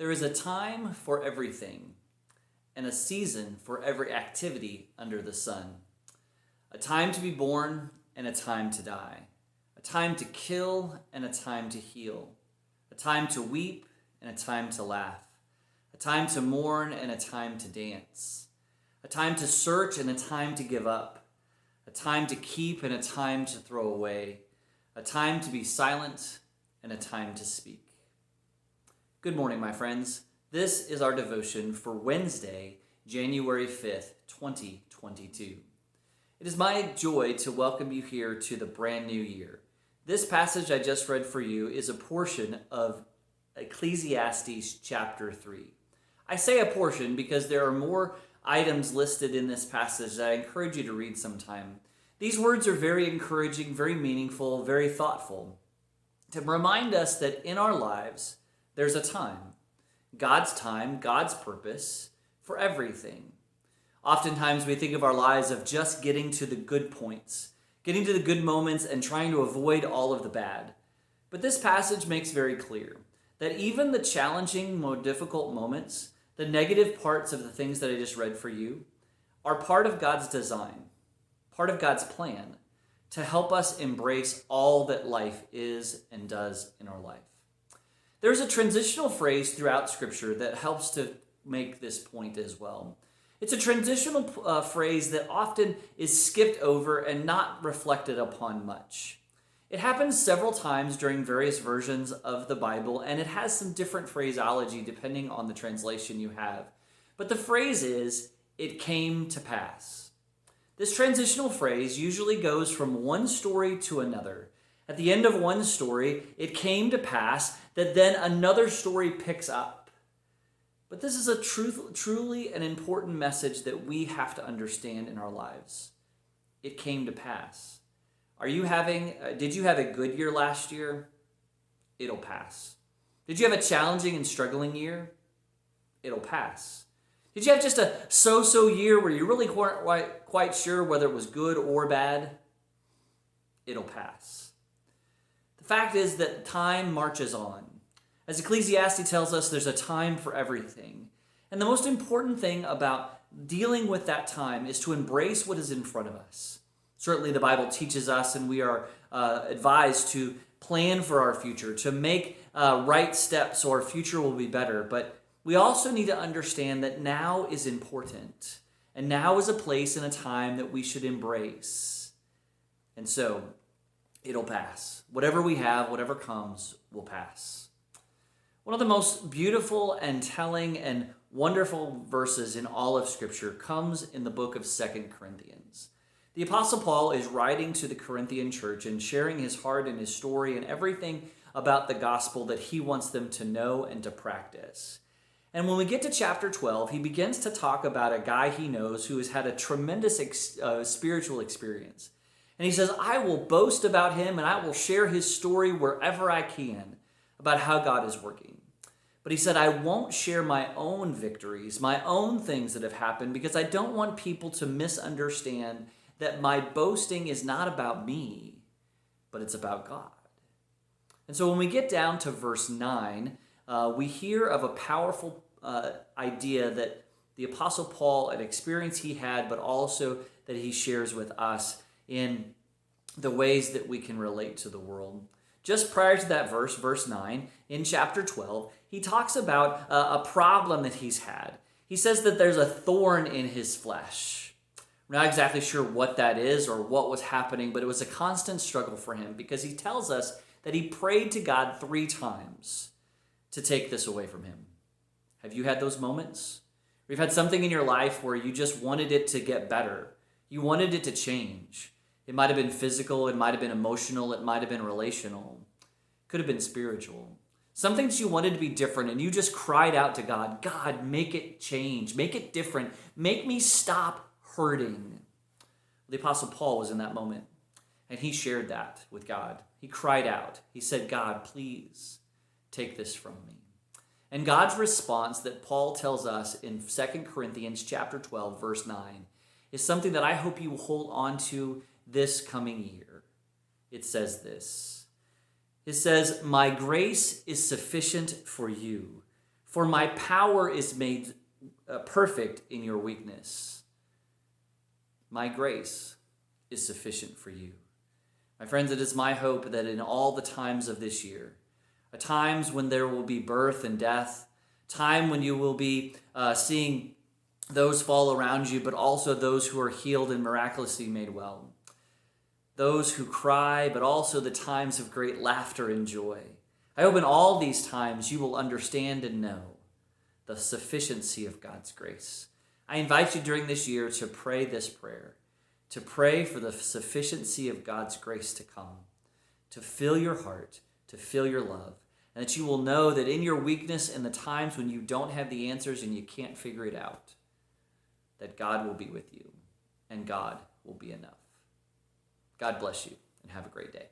There is a time for everything, and a season for every activity under the sun. A time to be born and a time to die. A time to kill and a time to heal. A time to weep and a time to laugh. A time to mourn and a time to dance. A time to search and a time to give up. A time to keep and a time to throw away. A time to be silent and a time to speak. Good morning, my friends. This is our devotion for Wednesday, January 5th, 2022. It is my joy to welcome you here to the brand new year. This passage I just read for you is a portion of Ecclesiastes chapter 3. I say a portion because there are more items listed in this passage that I encourage you to read sometime. These words are very encouraging, very meaningful, very thoughtful, to remind us that in our lives, there's a time, God's purpose for everything. Oftentimes we think of our lives of just getting to the good points, getting to the good moments and trying to avoid all of the bad. But this passage makes very clear that even the challenging, more difficult moments, the negative parts of the things that I just read for you, are part of God's design, part of God's plan to help us embrace all that life is and does in our life. There's a transitional phrase throughout Scripture that helps to make this point as well. It's a transitional phrase that often is skipped over and not reflected upon much. It happens several times during various versions of the Bible, and it has some different phraseology depending on the translation you have. But the phrase is, "It came to pass." This transitional phrase usually goes from one story to another. At the end of one story, it came to pass that then another story picks up. But this is a truly an important message that we have to understand in our lives. It came to pass. Did you have a good year last year? It'll pass. Did you have a challenging and struggling year? It'll pass. Did you have just a so-so year where you really weren't quite sure whether it was good or bad? It'll pass. The fact is that time marches on. As Ecclesiastes tells us, there's a time for everything. And the most important thing about dealing with that time is to embrace what is in front of us. Certainly the Bible teaches us, and we are advised to plan for our future, to make right steps so our future will be better. But we also need to understand that now is important. And now is a place and a time that we should embrace. And so, it'll pass. Whatever we have, whatever comes, will pass. One of the most beautiful and telling and wonderful verses in all of Scripture comes in the book of 2 Corinthians. The Apostle Paul is writing to the Corinthian church and sharing his heart and his story and everything about the gospel that he wants them to know and to practice. And when we get to chapter 12, he begins to talk about a guy he knows who has had a tremendous spiritual experience. And he says, I will boast about him and I will share his story wherever I can about how God is working. But he said, I won't share my own victories, my own things that have happened, because I don't want people to misunderstand that my boasting is not about me, but it's about God. And so when we get down to verse 9, we hear of a powerful idea that the Apostle Paul, an experience he had, but also that he shares with us in the ways that we can relate to the world. Just prior to that verse 9, in chapter 12, he talks about a problem that he's had. He says that there's a thorn in his flesh. We're not exactly sure what that is or what was happening, but it was a constant struggle for him because he tells us that he prayed to God 3 times to take this away from him. Have you had those moments? Or you've had something in your life where you just wanted it to get better. You wanted it to change. It might have been physical, it might have been emotional, it might have been relational. It could have been spiritual. Something that you wanted to be different and you just cried out to God, God, make it change, make it different, make me stop hurting. The Apostle Paul was in that moment and he shared that with God. He cried out. He said, God, please take this from me. And God's response that Paul tells us in 2 Corinthians chapter 12, verse 9, is something that I hope you will hold on to this coming year. It says this. It says, my grace is sufficient for you, For my power is made perfect in your weakness. My grace is sufficient for you. My friends, it is my hope that in all the times of this year, times when there will be birth and death, time when you will be seeing those fall around you, but also those who are healed and miraculously made well, those who cry, but also the times of great laughter and joy. I hope in all these times you will understand and know the sufficiency of God's grace. I invite you during this year to pray this prayer, to pray for the sufficiency of God's grace to come, to fill your heart, to fill your love, and that you will know that in your weakness and the times when you don't have the answers and you can't figure it out, that God will be with you and God will be enough. God bless you and have a great day.